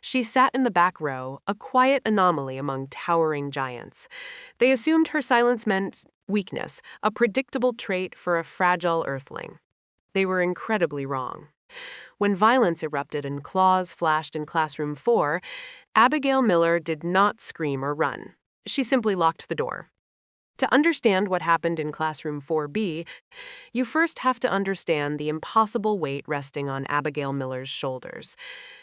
She sat in the back row, a quiet anomaly among towering giants. They assumed her silence meant weakness, a predictable trait for a fragile earthling. They were incredibly wrong. When violence erupted and claws flashed in Classroom 4, Abigail Miller did not scream or run. She simply locked the door. To understand what happened in Classroom 4B, you first have to understand the impossible weight resting on Abigail Miller's shoulders.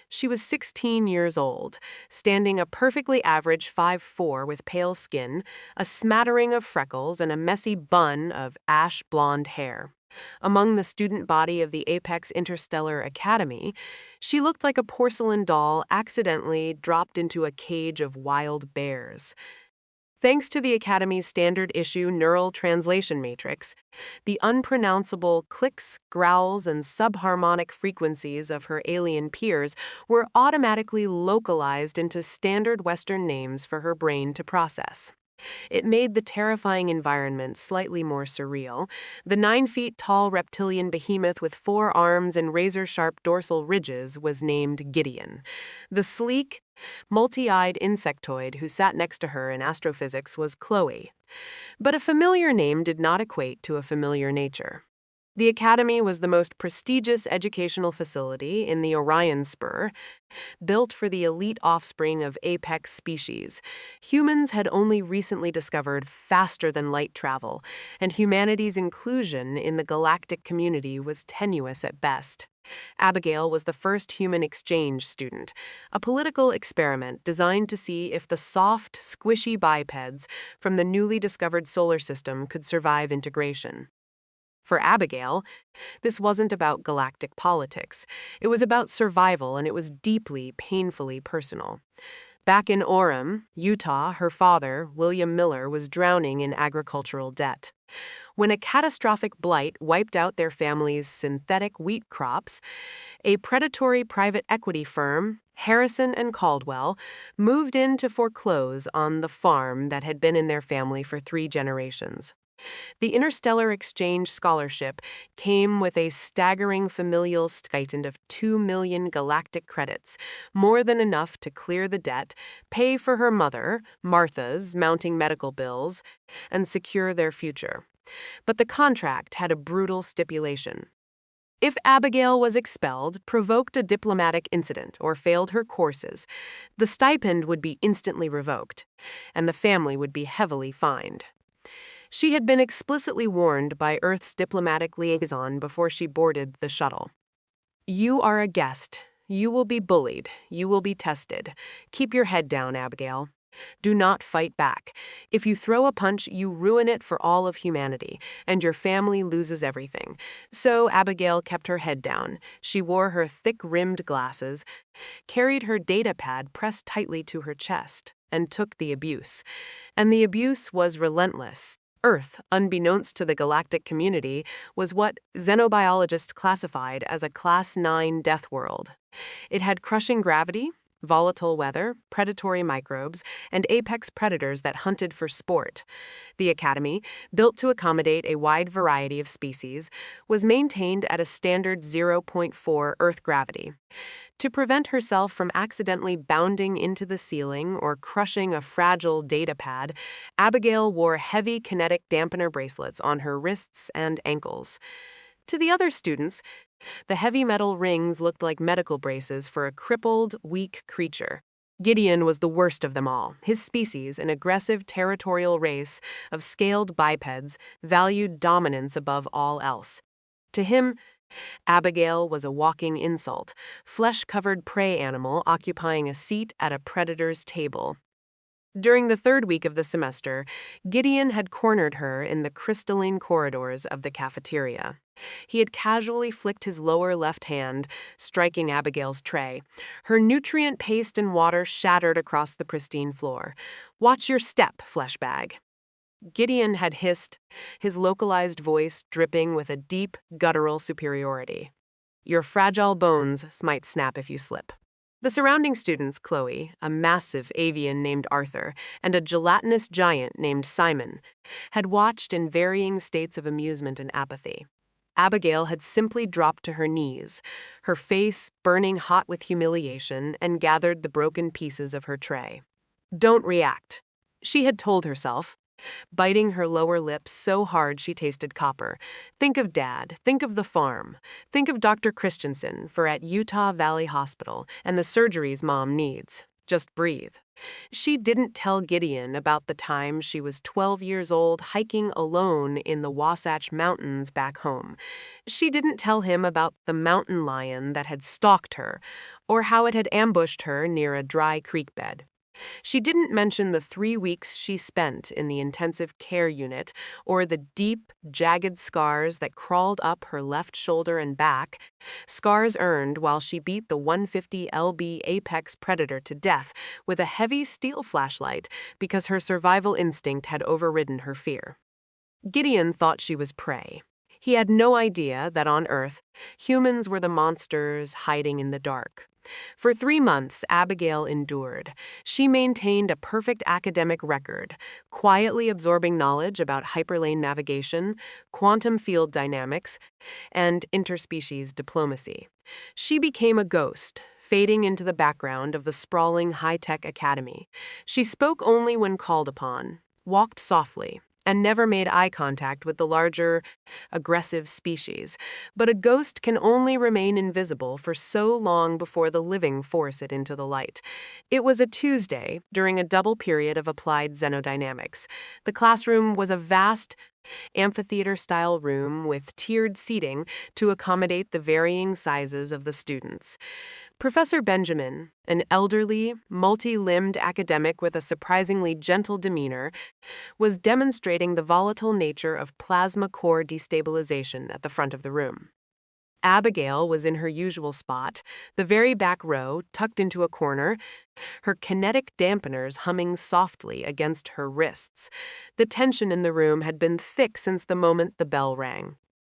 She was 16 years old, standing a perfectly average 5'4" with pale skin, a smattering of freckles, and a messy bun of ash blonde hair. Among the student body of the Apex Interstellar Academy, she looked like a porcelain doll accidentally dropped into a cage of wild bears. Thanks to the Academy's standard-issue neural translation matrix, the unpronounceable clicks, growls, and subharmonic frequencies of her alien peers were automatically localized into standard Western names for her brain to process. It made the terrifying environment slightly more surreal. The 9-feet-tall reptilian behemoth with 4 arms and razor-sharp dorsal ridges was named Gideon. The sleek, multi-eyed insectoid who sat next to her in astrophysics was Chloe. But a familiar name did not equate to a familiar nature. The Academy was the most prestigious educational facility in the Orion Spur, built for the elite offspring of apex species. Humans had only recently discovered faster-than-light travel, and humanity's inclusion in the galactic community was tenuous at best. Abigail was the first human exchange student, a political experiment designed to see if the soft, squishy bipeds from the newly discovered solar system could survive integration. For Abigail, this wasn't about galactic politics. It was about survival, and it was deeply, painfully personal. Back in Orem, Utah, her father, William Miller, was drowning in agricultural debt. When a catastrophic blight wiped out their family's synthetic wheat crops, a predatory private equity firm, Harrison and Caldwell, moved in to foreclose on the farm that had been in their family for 3 generations. The Interstellar Exchange Scholarship came with a staggering familial stipend of 2 million galactic credits, more than enough to clear the debt, pay for her mother, Martha's, mounting medical bills, and secure their future. But the contract had a brutal stipulation. If Abigail was expelled, provoked a diplomatic incident, or failed her courses, the stipend would be instantly revoked, and the family would be heavily fined. She had been explicitly warned by Earth's diplomatic liaison before she boarded the shuttle. "You are a guest. You will be bullied. You will be tested. Keep your head down, Abigail. Do not fight back. If you throw a punch, you ruin it for all of humanity, and your family loses everything." So Abigail kept her head down. She wore her thick-rimmed glasses, carried her data pad pressed tightly to her chest, and took the abuse. And the abuse was relentless. Earth, unbeknownst to the galactic community, was what xenobiologists classified as a Class 9 deathworld. It had crushing gravity, volatile weather, predatory microbes, and apex predators that hunted for sport. The Academy, built to accommodate a wide variety of species, was maintained at a standard 0.4 Earth gravity. To prevent herself from accidentally bounding into the ceiling or crushing a fragile data pad, Abigail wore heavy kinetic dampener bracelets on her wrists and ankles. To the other students, the heavy metal rings looked like medical braces for a crippled, weak creature. Gideon was the worst of them all. His species, an aggressive territorial race of scaled bipeds, valued dominance above all else. To him, Abigail was a walking insult, flesh-covered prey animal occupying a seat at a predator's table. During the 3rd week of the semester, Gideon had cornered her in the crystalline corridors of the cafeteria. He had casually flicked his lower left hand, striking Abigail's tray. Her nutrient paste and water shattered across the pristine floor. "Watch your step, fleshbag." Gideon had hissed, his localized voice dripping with a deep, guttural superiority. "Your fragile bones might snap if you slip." The surrounding students, Chloe, a massive avian named Arthur, and a gelatinous giant named Simon, had watched in varying states of amusement and apathy. Abigail had simply dropped to her knees, her face burning hot with humiliation, and gathered the broken pieces of her tray. "Don't react," she had told herself, biting her lower lip so hard she tasted copper. "Think of Dad, think of the farm, think of Dr. Christensen at Utah Valley Hospital and the surgeries Mom needs. Just breathe." She didn't tell Gideon about the time she was 12 years old hiking alone in the Wasatch Mountains back home. She didn't tell him about the mountain lion that had stalked her, or how it had ambushed her near a dry creek bed. She didn't mention the 3 weeks she spent in the intensive care unit, or the deep, jagged scars that crawled up her left shoulder and back, scars earned while she beat the 150 lb Apex Predator to death with a heavy steel flashlight because her survival instinct had overridden her fear. Gideon thought she was prey. He had no idea that on Earth, humans were the monsters hiding in the dark. For 3 months, Abigail endured. She maintained a perfect academic record, quietly absorbing knowledge about hyperlane navigation, quantum field dynamics, and interspecies diplomacy. She became a ghost, fading into the background of the sprawling high-tech academy. She spoke only when called upon, walked softly, and never made eye contact with the larger, aggressive species. But a ghost can only remain invisible for so long before the living force it into the light. It was a Tuesday, during a double period of applied xenodynamics. The classroom was a vast, amphitheater-style room with tiered seating to accommodate the varying sizes of the students. Professor Benjamin, an elderly, multi-limbed academic with a surprisingly gentle demeanor, was demonstrating the volatile nature of plasma core destabilization at the front of the room. Abigail was in her usual spot, the very back row, tucked into a corner, her kinetic dampeners humming softly against her wrists. The tension in the room had been thick since the moment the bell rang.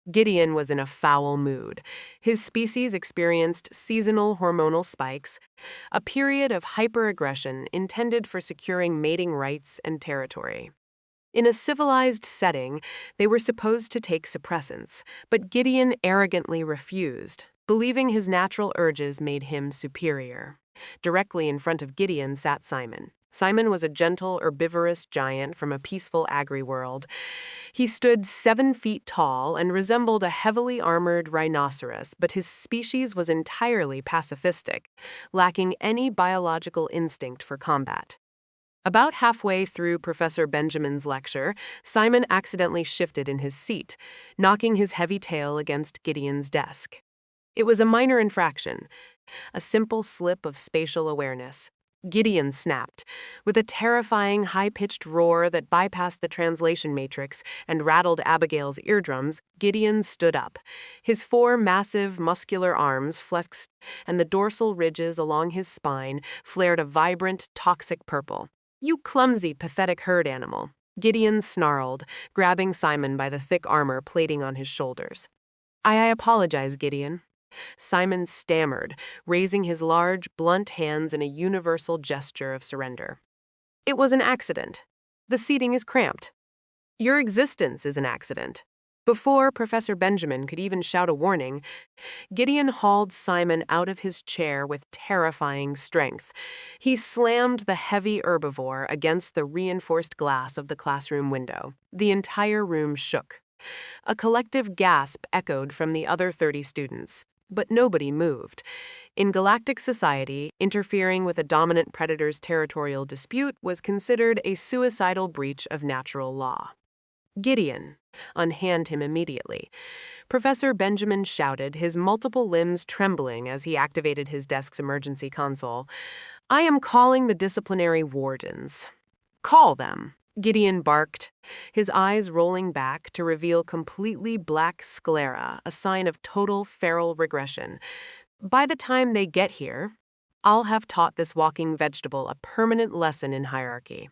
Gideon was in a foul mood. His species experienced seasonal hormonal spikes, a period of hyperaggression intended for securing mating rights and territory. In a civilized setting, they were supposed to take suppressants, but Gideon arrogantly refused, believing his natural urges made him superior. Directly in front of Gideon sat Simon. Simon was a gentle, herbivorous giant from a peaceful agri-world. He stood 7 feet tall and resembled a heavily armored rhinoceros, but his species was entirely pacifistic, lacking any biological instinct for combat. About halfway through Professor Benjamin's lecture, Simon accidentally shifted in his seat, knocking his heavy tail against Gideon's desk. It was a minor infraction, a simple slip of spatial awareness. Gideon snapped. With a terrifying, high-pitched roar that bypassed the translation matrix and rattled Abigail's eardrums, Gideon stood up. His 4 massive, muscular arms flexed, and the dorsal ridges along his spine flared a vibrant, toxic purple. "You clumsy, pathetic herd animal," Gideon snarled, grabbing Simon by the thick armor plating on his shoulders. I apologize, Gideon." Simon stammered, raising his large, blunt hands in a universal gesture of surrender. "It was an accident. The seating is cramped. Your existence is an accident." Before Professor Benjamin could even shout a warning, Gideon hauled Simon out of his chair with terrifying strength. He slammed the heavy herbivore against the reinforced glass of the classroom window. The entire room shook. A collective gasp echoed from the other 30 students, but nobody moved. In Galactic society, interfering with a dominant predator's territorial dispute was considered a suicidal breach of natural law. "Gideon, unhand him immediately." Professor Benjamin shouted, his multiple limbs trembling as he activated his desk's emergency console. "I am calling the disciplinary wardens." "Call them," Gideon barked, his eyes rolling back to reveal completely black sclera, a sign of total feral regression. "By the time they get here, I'll have taught this walking vegetable a permanent lesson in hierarchy."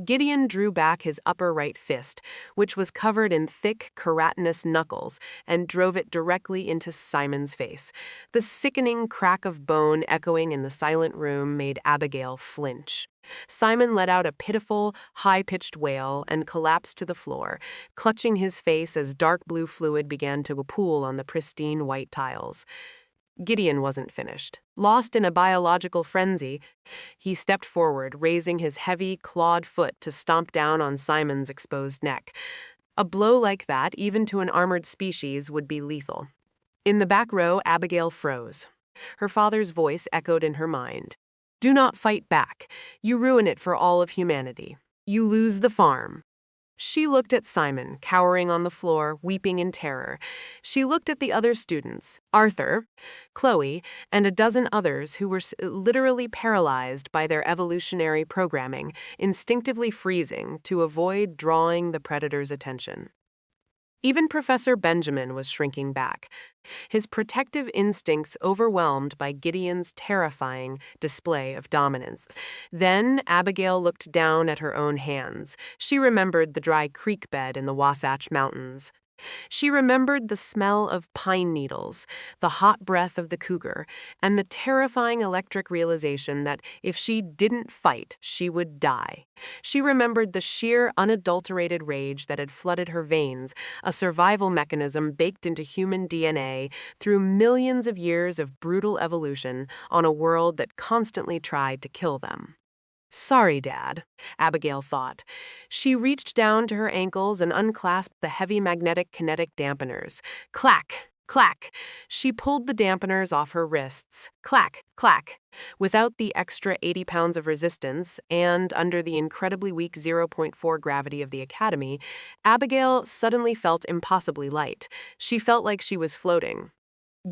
Gideon drew back his upper right fist, which was covered in thick, keratinous knuckles, and drove it directly into Simon's face. The sickening crack of bone echoing in the silent room made Abigail flinch. Simon let out a pitiful, high-pitched wail and collapsed to the floor, clutching his face as dark blue fluid began to pool on the pristine white tiles. Gideon wasn't finished. Lost in a biological frenzy, he stepped forward, raising his heavy, clawed foot to stomp down on Simon's exposed neck. A blow like that, even to an armored species, would be lethal. In the back row, Abigail froze. Her father's voice echoed in her mind. "Do not fight back. You ruin it for all of humanity. You lose the farm." She looked at Simon, cowering on the floor, weeping in terror. She looked at the other students, Arthur, Chloe, and a dozen others who were literally paralyzed by their evolutionary programming, instinctively freezing to avoid drawing the predator's attention. Even Professor Benjamin was shrinking back, his protective instincts overwhelmed by Gideon's terrifying display of dominance. Then Abigail looked down at her own hands. She remembered the dry creek bed in the Wasatch Mountains. She remembered the smell of pine needles, the hot breath of the cougar, and the terrifying electric realization that if she didn't fight, she would die. She remembered the sheer, unadulterated rage that had flooded her veins, a survival mechanism baked into human DNA through millions of years of brutal evolution on a world that constantly tried to kill them. "Sorry, Dad," Abigail thought. She reached down to her ankles and unclasped the heavy magnetic kinetic dampeners. Clack! Clack! She pulled the dampeners off her wrists. Clack! Clack! Without the extra 80 pounds of resistance, and under the incredibly weak 0.4 gravity of the Academy, Abigail suddenly felt impossibly light. She felt like she was floating.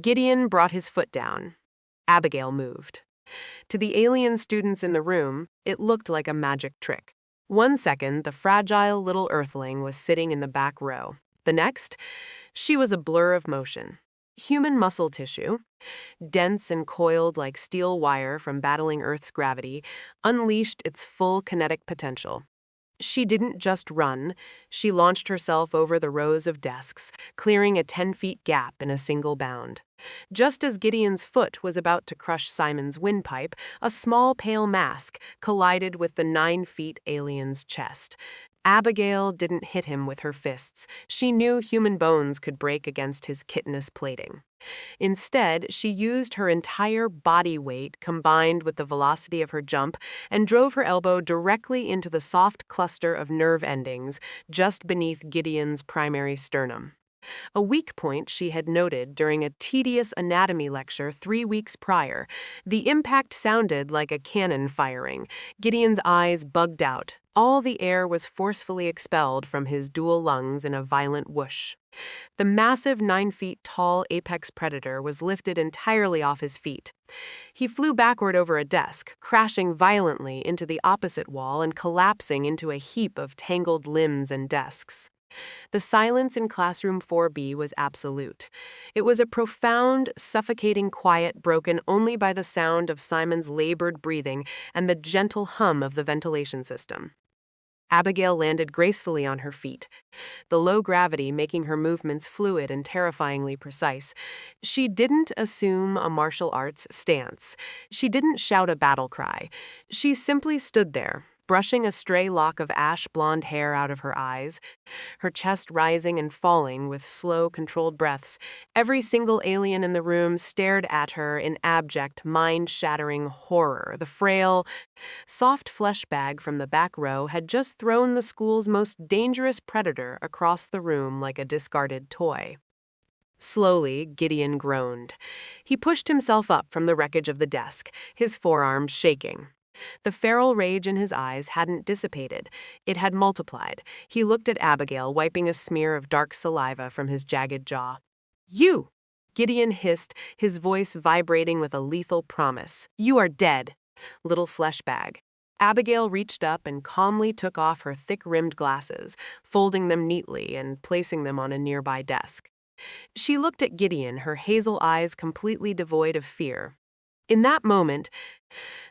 Gideon brought his foot down. Abigail moved. To the alien students in the room, it looked like a magic trick. One second, the fragile little earthling was sitting in the back row. The next, she was a blur of motion. Human muscle tissue, dense and coiled like steel wire from battling Earth's gravity, unleashed its full kinetic potential. She didn't just run, she launched herself over the rows of desks, clearing a 10-foot gap in a single bound. Just as Gideon's foot was about to crush Simon's windpipe, a small pale mask collided with the 9-foot alien's chest. Abigail didn't hit him with her fists. She knew human bones could break against his chitinous plating. Instead, she used her entire body weight combined with the velocity of her jump and drove her elbow directly into the soft cluster of nerve endings just beneath Gideon's primary sternum. A weak point she had noted during a tedious anatomy lecture 3 weeks prior. The impact sounded like a cannon firing. Gideon's eyes bugged out. All the air was forcefully expelled from his dual lungs in a violent whoosh. The massive 9-foot-tall apex predator was lifted entirely off his feet. He flew backward over a desk, crashing violently into the opposite wall and collapsing into a heap of tangled limbs and desks. The silence in classroom 4B was absolute. It was a profound, suffocating quiet broken only by the sound of Simon's labored breathing and the gentle hum of the ventilation system. Abigail landed gracefully on her feet, the low gravity making her movements fluid and terrifyingly precise. She didn't assume a martial arts stance. She didn't shout a battle cry. She simply stood there, brushing a stray lock of ash-blonde hair out of her eyes, her chest rising and falling with slow, controlled breaths. Every single alien in the room stared at her in abject, mind-shattering horror. The frail, soft flesh bag from the back row had just thrown the school's most dangerous predator across the room like a discarded toy. Slowly, Gideon groaned. He pushed himself up from the wreckage of the desk, his forearms shaking. The feral rage in his eyes hadn't dissipated. It had multiplied. He looked at Abigail, wiping a smear of dark saliva from his jagged jaw. "You!" Gideon hissed, his voice vibrating with a lethal promise. "You are dead, little flesh bag." Abigail reached up and calmly took off her thick-rimmed glasses, folding them neatly and placing them on a nearby desk. She looked at Gideon, her hazel eyes completely devoid of fear. In that moment,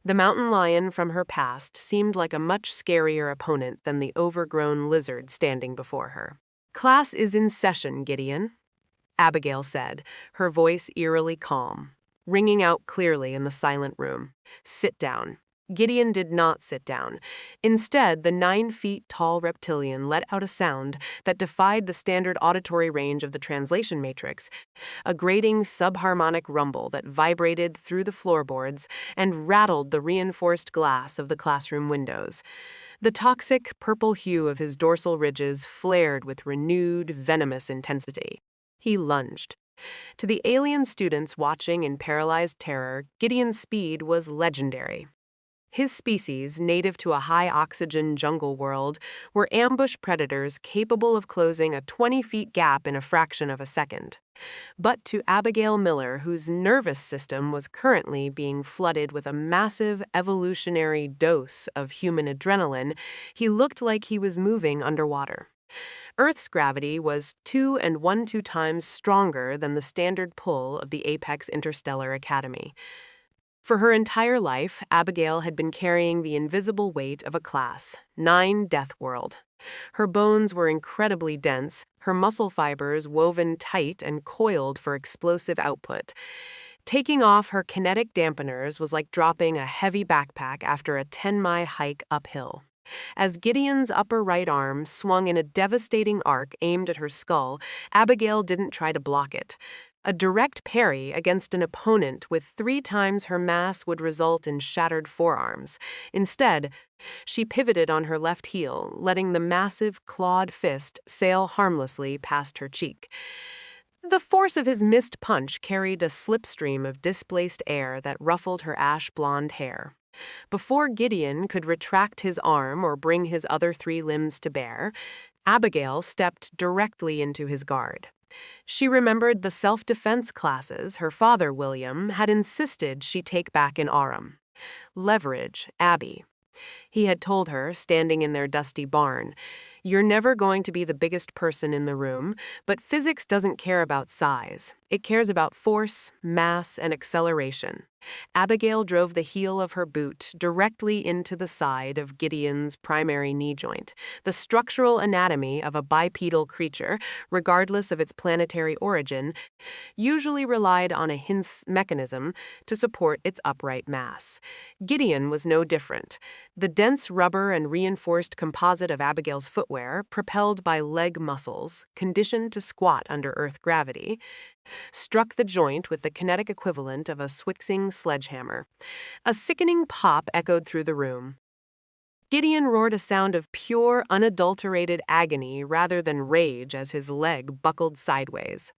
The mountain lion from her past seemed like a much scarier opponent than the overgrown lizard standing before her. "Class is in session, Gideon," Abigail said, her voice eerily calm, ringing out clearly in the silent room. "Sit down." Gideon did not sit down. Instead, the 9 feet tall reptilian let out a sound that defied the standard auditory range of the translation matrix, a grating subharmonic rumble that vibrated through the floorboards and rattled the reinforced glass of the classroom windows. The toxic purple hue of his dorsal ridges flared with renewed, venomous intensity. He lunged. To the alien students watching in paralyzed terror, Gideon's speed was legendary. His species, native to a high-oxygen jungle world, were ambush predators capable of closing a 20-feet gap in a fraction of a second. But to Abigail Miller, whose nervous system was currently being flooded with a massive evolutionary dose of human adrenaline, he looked like he was moving underwater. Earth's gravity was 2.12 times stronger than the standard pull of the Apex Interstellar Academy. For her entire life, Abigail had been carrying the invisible weight of a class, 9 Deathworld. Her bones were incredibly dense, her muscle fibers woven tight and coiled for explosive output. Taking off her kinetic dampeners was like dropping a heavy backpack after a 10-mile hike uphill. As Gideon's upper right arm swung in a devastating arc aimed at her skull, Abigail didn't try to block it. A direct parry against an opponent with 3 times her mass would result in shattered forearms. Instead, she pivoted on her left heel, letting the massive clawed fist sail harmlessly past her cheek. The force of his missed punch carried a slipstream of displaced air that ruffled her ash-blonde hair. Before Gideon could retract his arm or bring his other 3 limbs to bear, Abigail stepped directly into his guard. She remembered the self-defense classes her father, William, had insisted she take back in Aurum. Leverage, Abby. He had told her, standing in their dusty barn, "You're never going to be the biggest person in the room, but physics doesn't care about size. It cares about force, mass, and acceleration." Abigail drove the heel of her boot directly into the side of Gideon's primary knee joint, the structural anatomy of a bipedal creature, regardless of its planetary origin, usually relied on a Hintz mechanism to support its upright mass. Gideon was no different. The dense rubber and reinforced composite of Abigail's footwear, propelled by leg muscles, conditioned to squat under Earth gravity, struck the joint with the kinetic equivalent of a swixing sledgehammer. A sickening pop echoed through the room. Gideon roared a sound of pure, unadulterated agony rather than rage as his leg buckled sideways.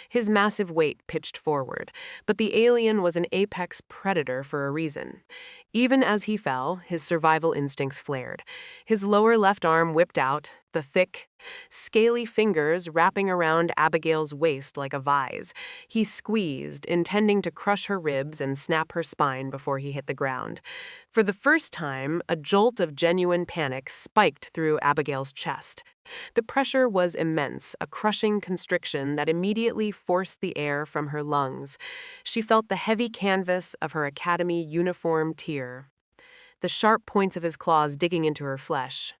His massive weight pitched forward, but the alien was an apex predator for a reason. Even as he fell, his survival instincts flared. His lower left arm whipped out, the thick, scaly fingers wrapping around Abigail's waist like a vise. He squeezed, intending to crush her ribs and snap her spine before he hit the ground. For the first time, a jolt of genuine panic spiked through Abigail's chest. The pressure was immense, a crushing constriction that immediately forced the air from her lungs. She felt the heavy canvas of her academy uniform tear, the sharp points of his claws digging into her flesh.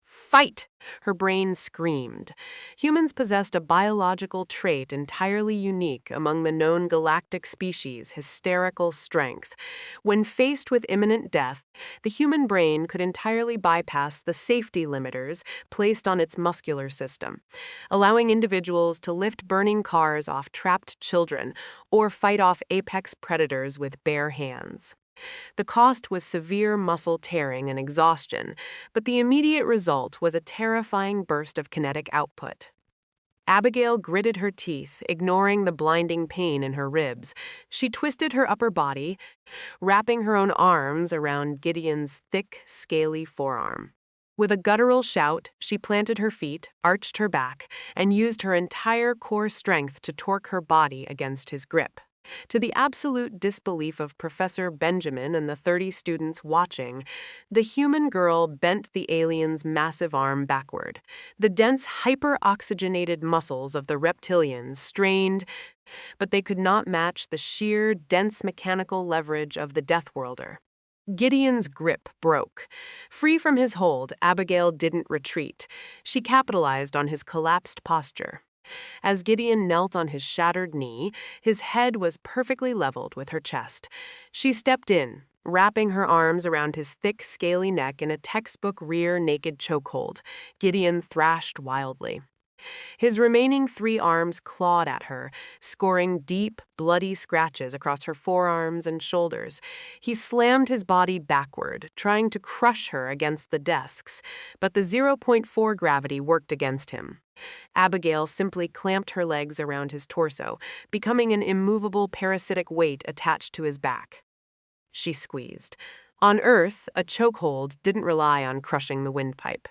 "Fight!" her brain screamed. Humans possessed a biological trait entirely unique among the known galactic species, hysterical strength. When faced with imminent death, the human brain could entirely bypass the safety limiters placed on its muscular system, allowing individuals to lift burning cars off trapped children or fight off apex predators with bare hands. The cost was severe muscle tearing and exhaustion, but the immediate result was a terrifying burst of kinetic output. Abigail gritted her teeth, ignoring the blinding pain in her ribs. She twisted her upper body, wrapping her own arms around Gideon's thick, scaly forearm. With a guttural shout, she planted her feet, arched her back, and used her entire core strength to torque her body against his grip. To the absolute disbelief of Professor Benjamin and the 30 students watching, the human girl bent the alien's massive arm backward. The dense, hyper-oxygenated muscles of the reptilian strained, but they could not match the sheer, dense mechanical leverage of the Deathworlder. Gideon's grip broke. Free from his hold, Abigail didn't retreat. She capitalized on his collapsed posture. As Gideon knelt on his shattered knee, his head was perfectly leveled with her chest. She stepped in, wrapping her arms around his thick, scaly neck in a textbook rear naked chokehold. Gideon thrashed wildly. His remaining 3 arms clawed at her, scoring deep, bloody scratches across her forearms and shoulders. He slammed his body backward, trying to crush her against the desks, but the 0.4 gravity worked against him. Abigail simply clamped her legs around his torso, becoming an immovable parasitic weight attached to his back. She squeezed. On Earth, a chokehold didn't rely on crushing the windpipe.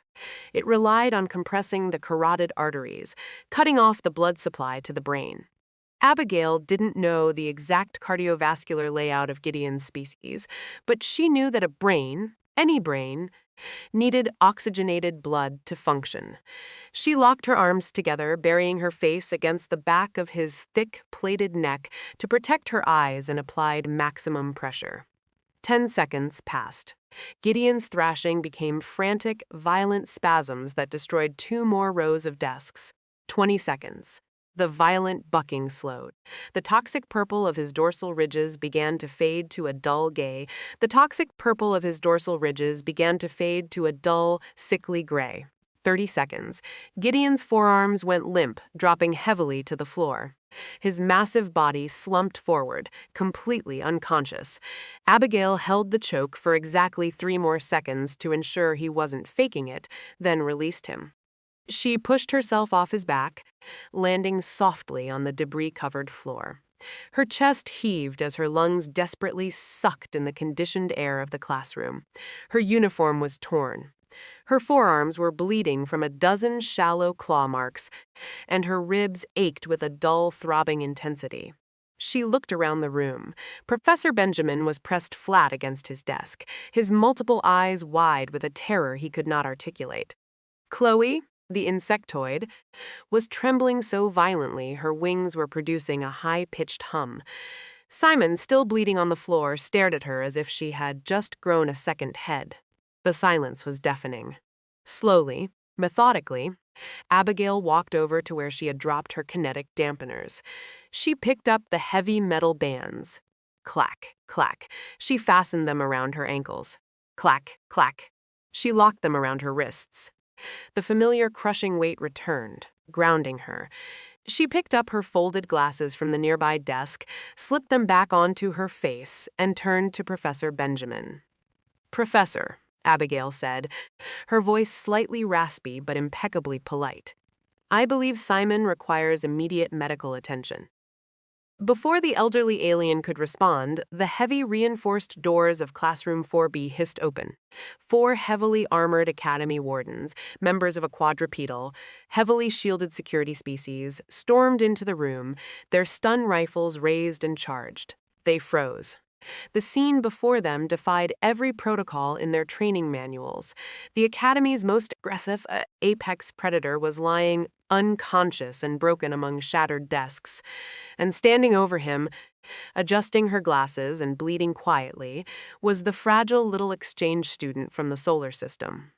It relied on compressing the carotid arteries, cutting off the blood supply to the brain. Abigail didn't know the exact cardiovascular layout of Gideon's species, but she knew that a brain, any brain, needed oxygenated blood to function. She locked her arms together, burying her face against the back of his thick, plated neck to protect her eyes, and applied maximum pressure. 10 seconds passed. Gideon's thrashing became frantic, violent spasms that destroyed 2 more rows of desks. 20 seconds. The violent bucking slowed. The toxic purple of his dorsal ridges began to fade to a dull gray. The toxic purple of his dorsal ridges began to fade to a dull, sickly gray. 30 seconds. Gideon's forearms went limp, dropping heavily to the floor. His massive body slumped forward, completely unconscious. Abigail held the choke for exactly 3 more seconds to ensure he wasn't faking it, then released him. She pushed herself off his back, landing softly on the debris-covered floor. Her chest heaved as her lungs desperately sucked in the conditioned air of the classroom. Her uniform was torn. Her forearms were bleeding from a dozen shallow claw marks, and her ribs ached with a dull, throbbing intensity. She looked around the room. Professor Benjamin was pressed flat against his desk, his multiple eyes wide with a terror he could not articulate. Chloe, the insectoid, was trembling so violently her wings were producing a high-pitched hum. Simon, still bleeding on the floor, stared at her as if she had just grown a second head. The silence was deafening. Slowly, methodically, Abigail walked over to where she had dropped her kinetic dampeners. She picked up the heavy metal bands. Clack, clack. She fastened them around her ankles. Clack, clack. She locked them around her wrists. The familiar crushing weight returned, grounding her. She picked up her folded glasses from the nearby desk, slipped them back onto her face, and turned to Professor Benjamin. "Professor," Abigail said, her voice slightly raspy but impeccably polite, "I believe Simon requires immediate medical attention." Before the elderly alien could respond, the heavy reinforced doors of Classroom 4B hissed open. 4 heavily armored Academy wardens, members of a quadrupedal, heavily shielded security species, stormed into the room, their stun rifles raised and charged. They froze. The scene before them defied every protocol in their training manuals. The Academy's most aggressive apex predator was lying unconscious and broken among shattered desks, and standing over him, adjusting her glasses and bleeding quietly, was the fragile little exchange student from the solar system.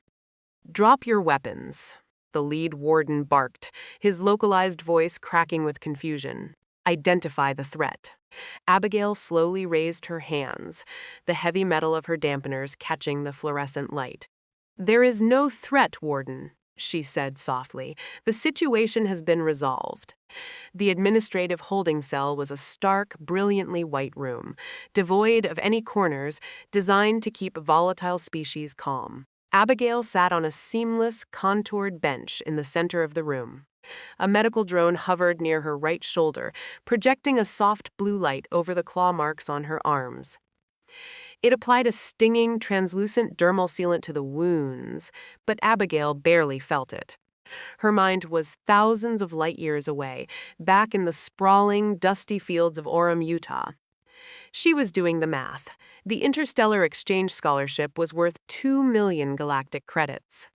"Drop your weapons," the lead warden barked, his localized voice cracking with confusion. "Identify the threat." Abigail slowly raised her hands, the heavy metal of her dampeners catching the fluorescent light. "There is no threat, Warden," she said softly. "The situation has been resolved." The administrative holding cell was a stark, brilliantly white room, devoid of any corners, designed to keep volatile species calm. Abigail sat on a seamless, contoured bench in the center of the room. A medical drone hovered near her right shoulder, projecting a soft blue light over the claw marks on her arms. It applied a stinging, translucent dermal sealant to the wounds, but Abigail barely felt it. Her mind was thousands of light years away, back in the sprawling, dusty fields of Orem, Utah. She was doing the math. The Interstellar Exchange Scholarship was worth 2 million galactic credits.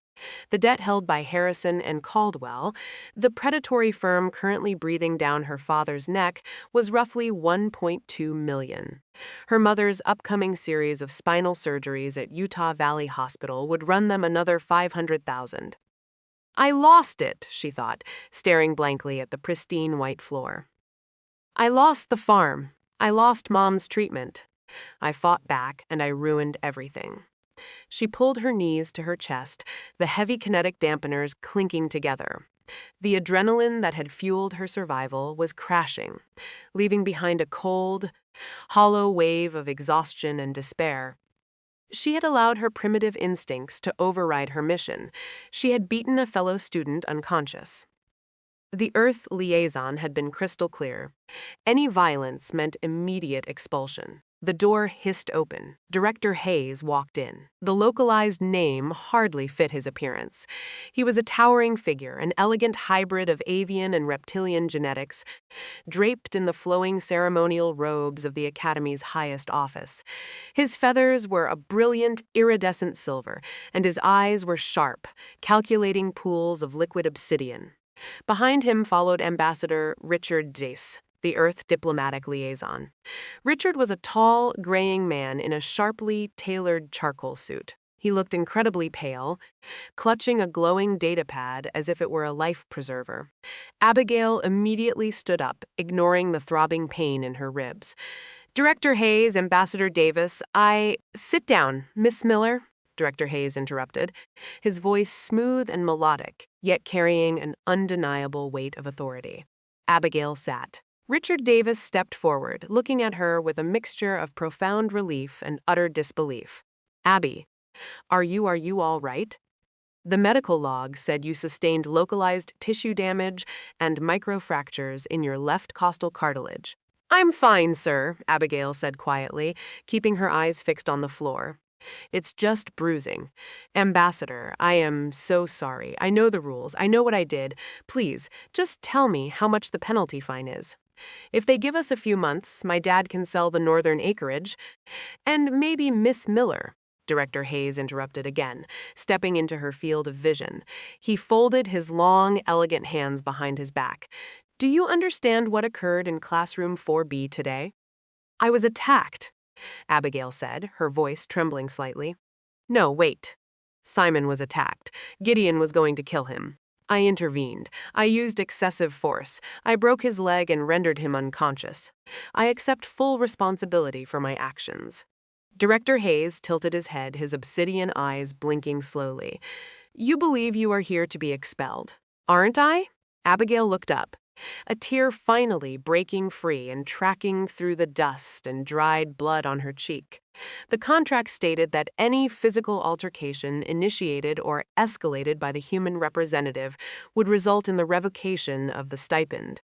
The debt held by Harrison and Caldwell, the predatory firm currently breathing down her father's neck, was roughly $1.2 million. Her mother's upcoming series of spinal surgeries at Utah Valley Hospital would run them another $500,000. I lost it, she thought, staring blankly at the pristine white floor. I lost the farm. I lost Mom's treatment. I fought back and I ruined everything. She pulled her knees to her chest, the heavy kinetic dampeners clinking together. The adrenaline that had fueled her survival was crashing, leaving behind a cold, hollow wave of exhaustion and despair. She had allowed her primitive instincts to override her mission. She had beaten a fellow student unconscious. The Earth liaison had been crystal clear. Any violence meant immediate expulsion. The door hissed open. Director Hayes walked in. The localized name hardly fit his appearance. He was a towering figure, an elegant hybrid of avian and reptilian genetics, draped in the flowing ceremonial robes of the Academy's highest office. His feathers were a brilliant, iridescent silver, and his eyes were sharp, calculating pools of liquid obsidian. Behind him followed Ambassador Richard Jace, the Earth diplomatic liaison. Richard was a tall, graying man in a sharply tailored charcoal suit. He looked incredibly pale, clutching a glowing datapad as if it were a life preserver. Abigail immediately stood up, ignoring the throbbing pain in her ribs. Director Hayes, Ambassador Davis, Sit down, Miss Miller, Director Hayes interrupted, his voice smooth and melodic, yet carrying an undeniable weight of authority. Abigail sat. Richard Davis stepped forward, looking at her with a mixture of profound relief and utter disbelief. Abby, are you all right? The medical log said you sustained localized tissue damage and microfractures in your left costal cartilage. I'm fine, sir, Abigail said quietly, keeping her eyes fixed on the floor. It's just bruising. Ambassador, I am so sorry. I know the rules. I know what I did. Please, just tell me how much the penalty fine is. If they give us a few months, my dad can sell the northern acreage. And maybe Miss Miller, Director Hayes interrupted again, stepping into her field of vision. He folded his long, elegant hands behind his back. Do you understand what occurred in classroom 4B today? I was attacked, Abigail said, her voice trembling slightly. No, wait. Simon was attacked. Gideon was going to kill him. I intervened. I used excessive force. I broke his leg and rendered him unconscious. I accept full responsibility for my actions. Director Hayes tilted his head, his obsidian eyes blinking slowly. You believe you are here to be expelled, aren't I? Abigail looked up, a tear finally breaking free and tracking through the dust and dried blood on her cheek. The contract stated that any physical altercation initiated or escalated by the human representative would result in the revocation of the stipend.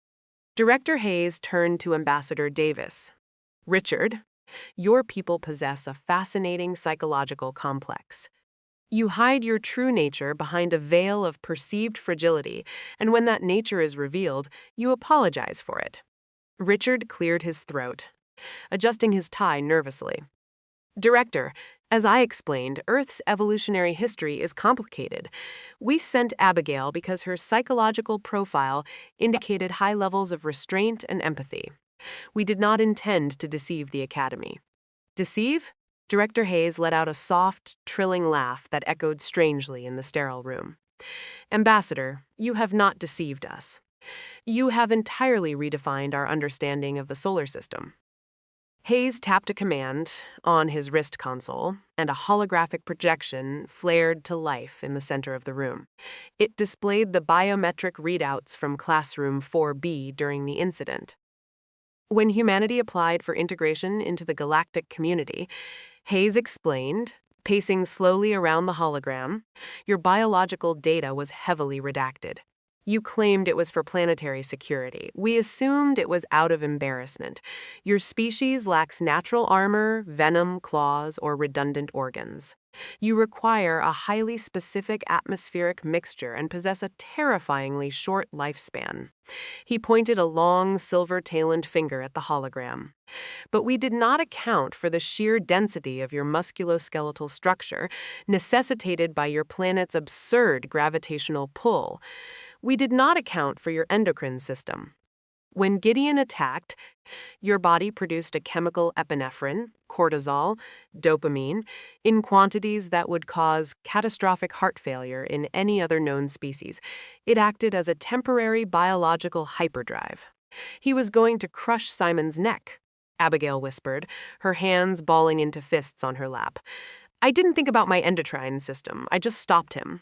Director Hayes turned to Ambassador Davis. Richard, your people possess a fascinating psychological complex. You hide your true nature behind a veil of perceived fragility, and when that nature is revealed, you apologize for it. Richard cleared his throat, adjusting his tie nervously. Director, as I explained, Earth's evolutionary history is complicated. We sent Abigail because her psychological profile indicated high levels of restraint and empathy. We did not intend to deceive the Academy. Deceive? Director Hayes let out a soft, trilling laugh that echoed strangely in the sterile room. Ambassador, you have not deceived us. You have entirely redefined our understanding of the solar system. Hayes tapped a command on his wrist console, and a holographic projection flared to life in the center of the room. It displayed the biometric readouts from classroom 4B during the incident. When humanity applied for integration into the galactic community, Hayes explained, pacing slowly around the hologram, your biological data was heavily redacted. You claimed it was for planetary security. We assumed it was out of embarrassment. Your species lacks natural armor, venom, claws, or redundant organs. You require a highly specific atmospheric mixture and possess a terrifyingly short lifespan. He pointed a long, silver-taloned finger at the hologram. But we did not account for the sheer density of your musculoskeletal structure, necessitated by your planet's absurd gravitational pull. We did not account for your endocrine system. When Gideon attacked, your body produced a chemical epinephrine, cortisol, dopamine, in quantities that would cause catastrophic heart failure in any other known species. It acted as a temporary biological hyperdrive. He was going to crush Simon's neck, Abigail whispered, her hands balling into fists on her lap. I didn't think about my endocrine system. I just stopped him.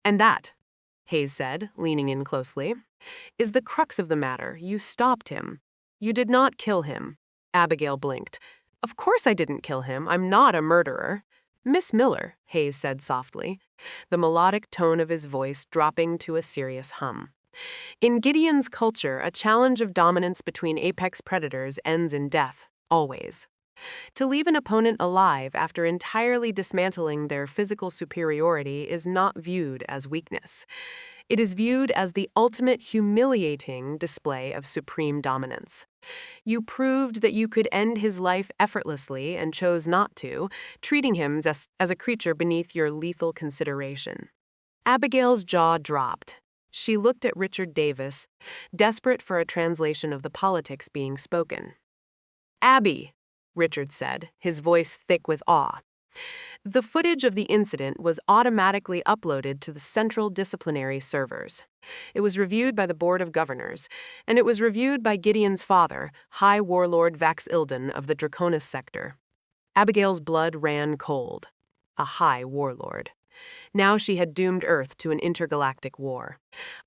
And that, Hayes said, leaning in closely, is the crux of the matter. You stopped him. You did not kill him. Abigail blinked. Of course I didn't kill him. I'm not a murderer. Miss Miller, Hayes said softly, the melodic tone of his voice dropping to a serious hum. In Gideon's culture, a challenge of dominance between apex predators ends in death, always. To leave an opponent alive after entirely dismantling their physical superiority is not viewed as weakness. It is viewed as the ultimate humiliating display of supreme dominance. You proved that you could end his life effortlessly and chose not to, treating him as a creature beneath your lethal consideration. Abigail's jaw dropped. She looked at Richard Davis, desperate for a translation of the politics being spoken. Abby, Richard said, his voice thick with awe. The footage of the incident was automatically uploaded to the central disciplinary servers. It was reviewed by the Board of Governors, and it was reviewed by Gideon's father, High Warlord Vax Ilden of the Draconis sector. Abigail's blood ran cold. A High Warlord. Now she had doomed Earth to an intergalactic war.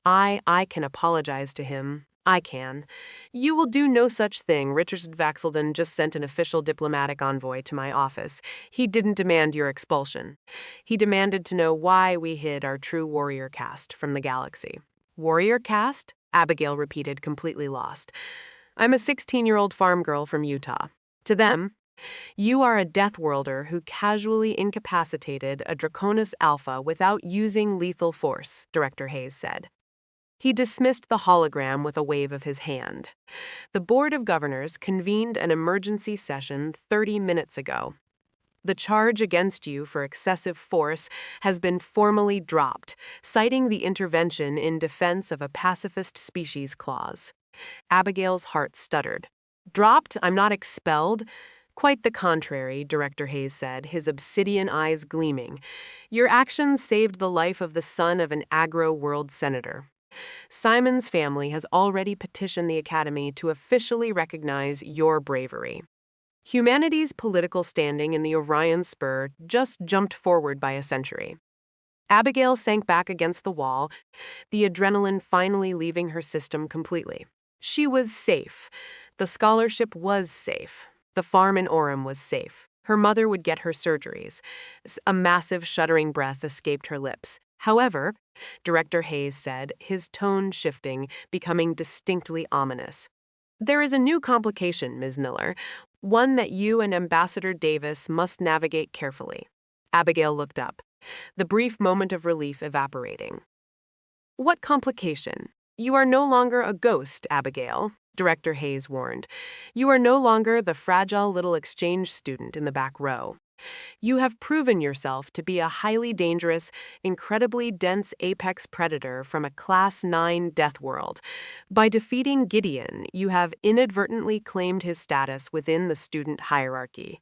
I can apologize to him. I can. You will do no such thing. Richard Vaxelden just sent an official diplomatic envoy to my office. He didn't demand your expulsion. He demanded to know why we hid our true warrior caste from the galaxy. Warrior caste? Abigail repeated, completely lost. I'm a 16-year-old farm girl from Utah. To them, you are a Deathworlder who casually incapacitated a Draconis Alpha without using lethal force, Director Hayes said. He dismissed the hologram with a wave of his hand. The Board of Governors convened an emergency session 30 minutes ago. The charge against you for excessive force has been formally dropped, citing the intervention in defense of a pacifist species clause. Abigail's heart stuttered. Dropped? I'm not expelled? Quite the contrary, Director Hayes said, his obsidian eyes gleaming. Your actions saved the life of the son of an agro-world senator. Simon's family has already petitioned the Academy to officially recognize your bravery. Humanity's political standing in the Orion Spur just jumped forward by a century. Abigail sank back against the wall, the adrenaline finally leaving her system completely. She was safe. The scholarship was safe. The farm in Orem was safe. Her mother would get her surgeries. A massive, shuddering breath escaped her lips. However, Director Hayes said, his tone shifting, becoming distinctly ominous. There is a new complication, Ms. Miller, one that you and Ambassador Davis must navigate carefully. Abigail looked up, the brief moment of relief evaporating. What complication? You are no longer a ghost, Abigail, Director Hayes warned. You are no longer the fragile little exchange student in the back row. You have proven yourself to be a highly dangerous, incredibly dense apex predator from a Class 9 Deathworld. By defeating Gideon, you have inadvertently claimed his status within the student hierarchy.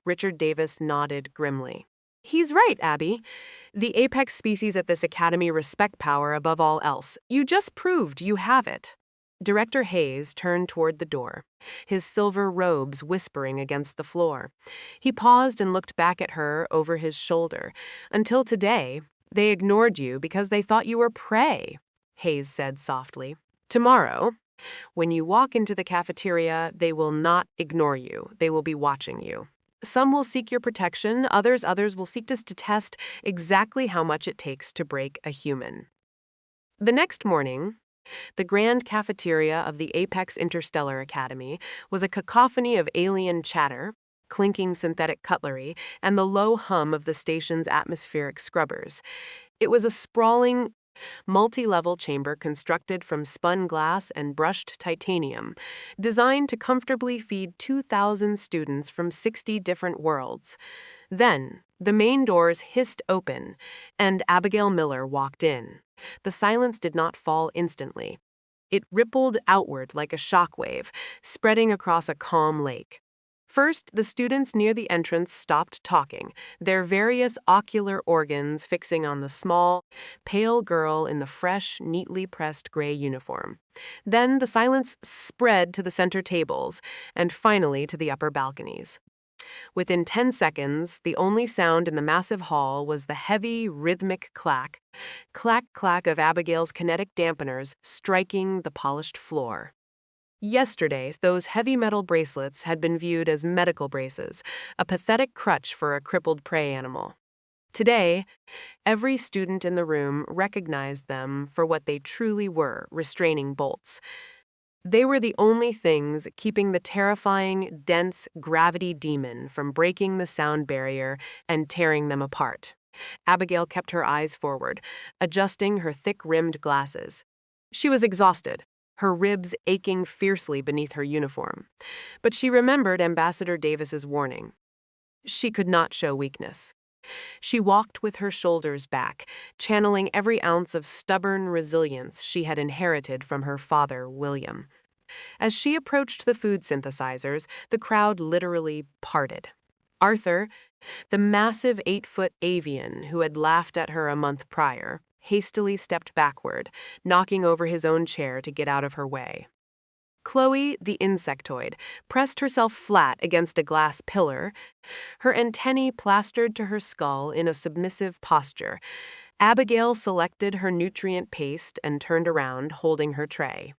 Richard Davis nodded grimly. He's right, Abby. The apex species at this academy respect power above all else. You just proved you have it. Director Hayes turned toward the door, his silver robes whispering against the floor. He paused and looked back at her over his shoulder. Until today, they ignored you because they thought you were prey, Hayes said softly. Tomorrow, when you walk into the cafeteria, they will not ignore you. They will be watching you. Some will seek your protection, others will seek to test exactly how much it takes to break a human. The next morning, the grand cafeteria of the Apex Interstellar Academy was a cacophony of alien chatter, clinking synthetic cutlery, and the low hum of the station's atmospheric scrubbers. It was a sprawling, multi-level chamber constructed from spun glass and brushed titanium, designed to comfortably feed 2,000 students from 60 different worlds. Then, the main doors hissed open, and Abigail Miller walked in. The silence did not fall instantly. It rippled outward like a shockwave, spreading across a calm lake. First, the students near the entrance stopped talking, their various ocular organs fixing on the small, pale girl in the fresh, neatly pressed gray uniform. Then the silence spread to the center tables, and finally to the upper balconies. Within 10 seconds, the only sound in the massive hall was the heavy, rhythmic clack of Abigail's kinetic dampeners striking the polished floor. Yesterday, those heavy metal bracelets had been viewed as medical braces, a pathetic crutch for a crippled prey animal. Today, every student in the room recognized them for what they truly were, restraining bolts. They were the only things keeping the terrifying, dense gravity demon from breaking the sound barrier and tearing them apart. Abigail kept her eyes forward, adjusting her thick-rimmed glasses. She was exhausted, her ribs aching fiercely beneath her uniform. But she remembered Ambassador Davis's warning. She could not show weakness. She walked with her shoulders back, channeling every ounce of stubborn resilience she had inherited from her father, William. As she approached the food synthesizers, the crowd literally parted. Arthur, the massive 8-foot avian who had laughed at her a month prior, hastily stepped backward, knocking over his own chair to get out of her way. Chloe, the insectoid, pressed herself flat against a glass pillar, her antennae plastered to her skull in a submissive posture. Abigail selected her nutrient paste and turned around, holding her tray.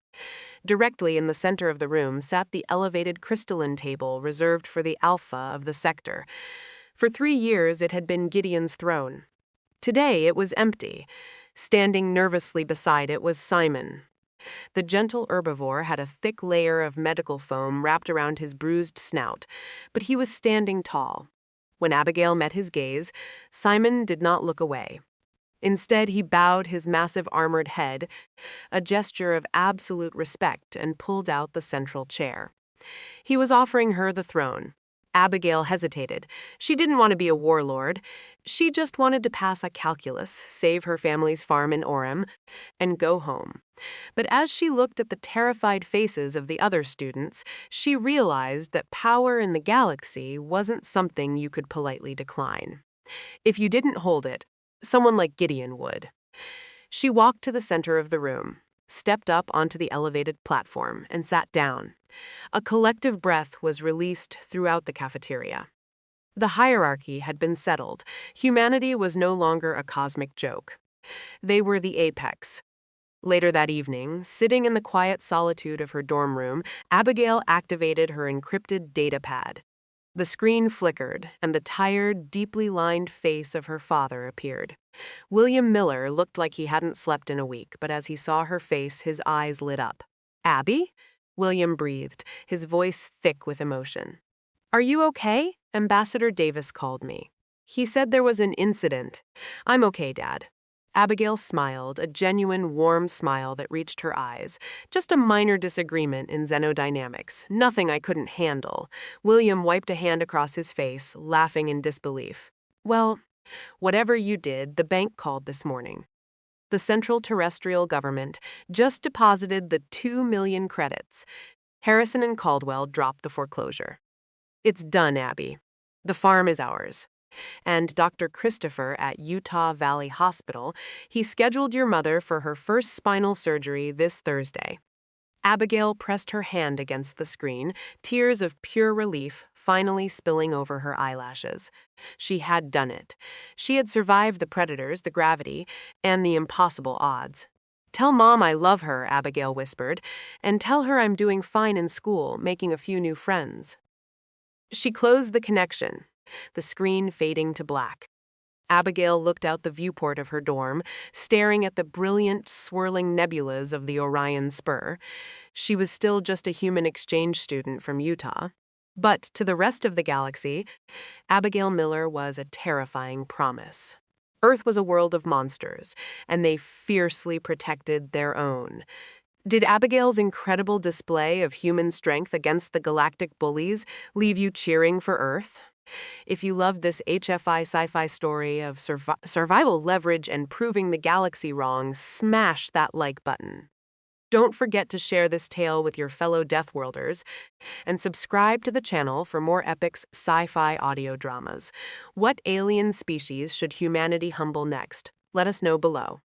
Directly in the center of the room sat the elevated crystalline table reserved for the alpha of the sector. For 3 years it had been Gideon's throne. Today it was empty. Standing nervously beside it was Simon. The gentle herbivore had a thick layer of medical foam wrapped around his bruised snout, but he was standing tall. When Abigail met his gaze, Simon did not look away. Instead, he bowed his massive armored head, a gesture of absolute respect, and pulled out the central chair. He was offering her the throne. Abigail hesitated. She didn't want to be a warlord. She just wanted to pass a calculus, save her family's farm in Orem, and go home. But as she looked at the terrified faces of the other students, she realized that power in the galaxy wasn't something you could politely decline. If you didn't hold it, someone like Gideon would. She walked to the center of the room, stepped up onto the elevated platform, and sat down. A collective breath was released throughout the cafeteria. The hierarchy had been settled. Humanity was no longer a cosmic joke. They were the apex. Later that evening, sitting in the quiet solitude of her dorm room, Abigail activated her encrypted datapad. The screen flickered, and the tired, deeply lined face of her father appeared. William Miller looked like he hadn't slept in a week, but as he saw her face, his eyes lit up. "Abby?" William breathed, his voice thick with emotion. "Are you okay? Ambassador Davis called me. He said there was an incident." "I'm okay, Dad." Abigail smiled, a genuine, warm smile that reached her eyes. "Just a minor disagreement in xenodynamics. Nothing I couldn't handle." William wiped a hand across his face, laughing in disbelief. "Well, whatever you did, the bank called this morning. The Central Terrestrial Government just deposited the 2 million credits. Harrison and Caldwell dropped the foreclosure. It's done, Abby. The farm is ours. And Dr. Christopher at Utah Valley Hospital, he scheduled your mother for her first spinal surgery this Thursday." Abigail pressed her hand against the screen, tears of pure relief finally spilling over her eyelashes. She had done it. She had survived the predators, the gravity, and the impossible odds. "Tell Mom I love her," Abigail whispered, "and tell her I'm doing fine in school, making a few new friends." She closed the connection, the screen fading to black. Abigail looked out the viewport of her dorm, staring at the brilliant, swirling nebulas of the Orion Spur. She was still just a human exchange student from Utah. But to the rest of the galaxy, Abigail Miller was a terrifying promise. Earth was a world of monsters, and they fiercely protected their own. Did Abigail's incredible display of human strength against the galactic bullies leave you cheering for Earth? If you loved this HFY sci-fi story of survival leverage and proving the galaxy wrong, smash that like button. Don't forget to share this tale with your fellow Deathworlders, and subscribe to the channel for more Apex sci-fi audio dramas. What alien species should humanity humble next? Let us know below.